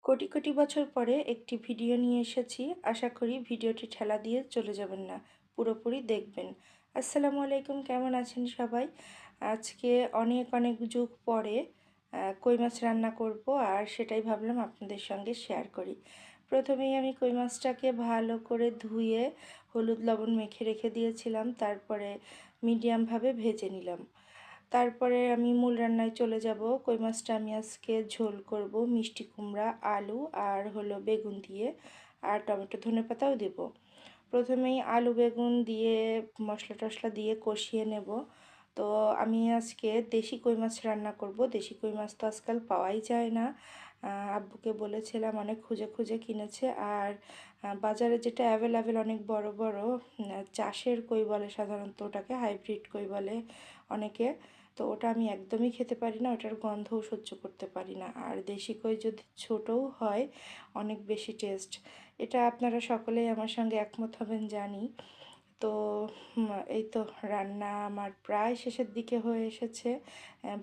কোটি কোটি বছর পরে একটি ভিডিও নিয়ে এসেছি। আশা করি ভিডিওটি ঠেলা দিয়ে চলে যাবেন না, পুরোপুরি দেখবেন। আসসালামু আলাইকুম, কেমন আছেন সবাই? আজকে অনেক অনেক যুগ পরে কই মাছ রান্না করব, আর সেটাই ভাবলাম আপনাদের সঙ্গে শেয়ার করি। প্রথমেই আমি কই মাছটাকে ভালো করে ধুয়ে হলুদ লবণ মেখে রেখে দিয়েছিলাম, তারপরে মিডিয়ামভাবে ভেজে নিলাম। তারপরে আমি মূল রান্নায় চলে যাব। কই মাছটা আমি আজকে ঝোল করব মিষ্টি কুমড়া, আলু আর হলো বেগুন দিয়ে, আর টমেটো ধনেপাতাও দেব। প্রথমেই আলু বেগুন দিয়ে মশলা টশলা দিয়ে কষিয়ে নেব। তো আমি আজকে দেশি কই মাছ রান্না করব। দেশি কই মাছ তো আজকাল পাওয়াই যায় না। আব্বুকে বলেছিলাম, অনেক খুঁজে খুঁজে কিনেছে। আর বাজারে যেটা অ্যাভেলেবেল অনেক বড় বড় চাষের কই বলে, সাধারণত ওটাকে হাইব্রিড কই বলে অনেকে। তো ওটা আমি একদমই খেতে পারি না, ওটার গন্ধও সহ্য করতে পারি না। আর দেশি কই যদি ছোটও হয়, অনেক বেশি টেস্ট। এটা আপনারা সকলেই আমার সঙ্গে একমত হবেন জানি। তো এই তো রান্না আমার প্রায় শেষের দিকে হয়ে এসেছে।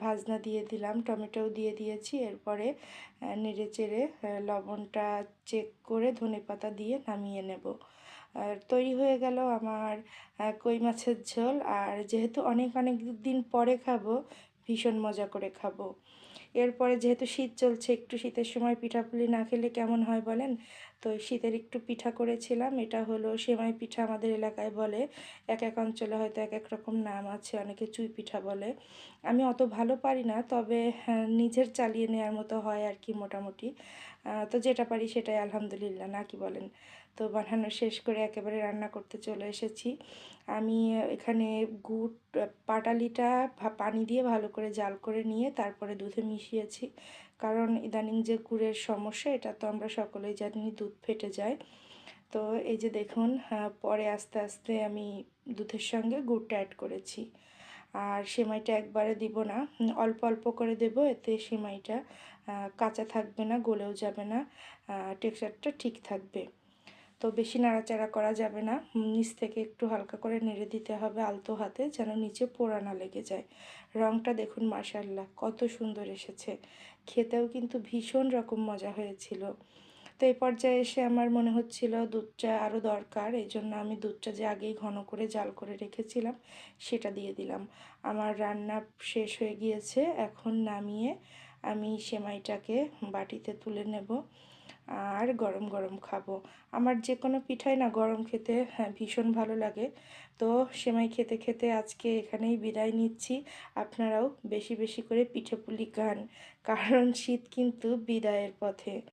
ভাজনা দিয়ে দিলাম, টমেটোও দিয়ে দিয়েছি। এরপরে নেড়ে চেড়ে লবণটা চেক করে ধনেপাতা দিয়ে নামিয়ে নেব। আর তৈরি হয়ে গেল আমার কই মাছের ঝোল। আর যেহেতু অনেক অনেক দিন পরে খাবো, ভীষণ মজা করে খাবো। এরপরে যেহেতু শীত চলছে, একটু শীতের সময় পিঠাপুলি না খেলে কেমন হয় বলেন? তো শীতের একটু পিঠা করেছিলাম। এটা হলো সেমাই পিঠা, আমাদের এলাকায় বলে। এক এক অঞ্চলে হয়তো এক এক রকম নাম আছে, অনেকে চুই পিঠা বলে। আমি অত ভালো পারি না, তবে হ্যাঁ, নিজের চালিয়ে নেওয়ার মতো হয় আর কি, মোটামুটি। তো যেটা পারি সেটাই আলহামদুলিল্লাহ, না কি বলেন? তো বানানো শেষ করে একেবারে রান্না করতে চলে এসেছি। আমি এখানে গুড়, পাটালিটা পানি দিয়ে ভালো করে জাল করে নিয়ে তারপরে দুধে মিশিয়েছি। কারণ ইদানিং যে গুড়ের সমস্যা, এটা তো আমরা সকলেই জানি, দুধ ফেটে যায়। তো এই যে দেখুন, পরে আস্তে আস্তে আমি দুধের সঙ্গে গুড়টা অ্যাড করেছি। আর সেমাইটা একবারে দিব না, অল্প অল্প করে দেব, এতে সেমাইটা কাঁচা থাকবে না, গলেও যাবে না, টেক্সচারটা ঠিক থাকবে। তো বেশি নাড়াচাড়া করা যাবে না, নিচ থেকে একটু হালকা করে নেড়ে দিতে হবে আলতো হাতে, যেন নিচে পোড়া না লেগে যায়। রঙটা দেখুন, মাশাআল্লাহ কত সুন্দর এসেছে। খেতেও কিন্তু ভীষণ রকম মজা হয়েছিল। তো এই পর্যায়ে এসে আমার মনে হচ্ছিল দুধটা আরও দরকার, এই জন্য আমি দুধটা যে আগেই ঘন করে জাল করে রেখেছিলাম সেটা দিয়ে দিলাম। আমার রান্না শেষ হয়ে গিয়েছে, এখন নামিয়ে আমি সেমাইটাকে বাটিতে তুলে নেব আর গরম গরম খাবো। আমার যে কোনো পিঠাই না গরম খেতে ভীষণ ভালো লাগে। তো সেমাই খেতে খেতে আজকে এখানেই বিদায় নিচ্ছি। আপনারাও বেশি বেশি করে পিঠে পুলি খান, কারণ শীত কিন্তু বিদায়ের পথে।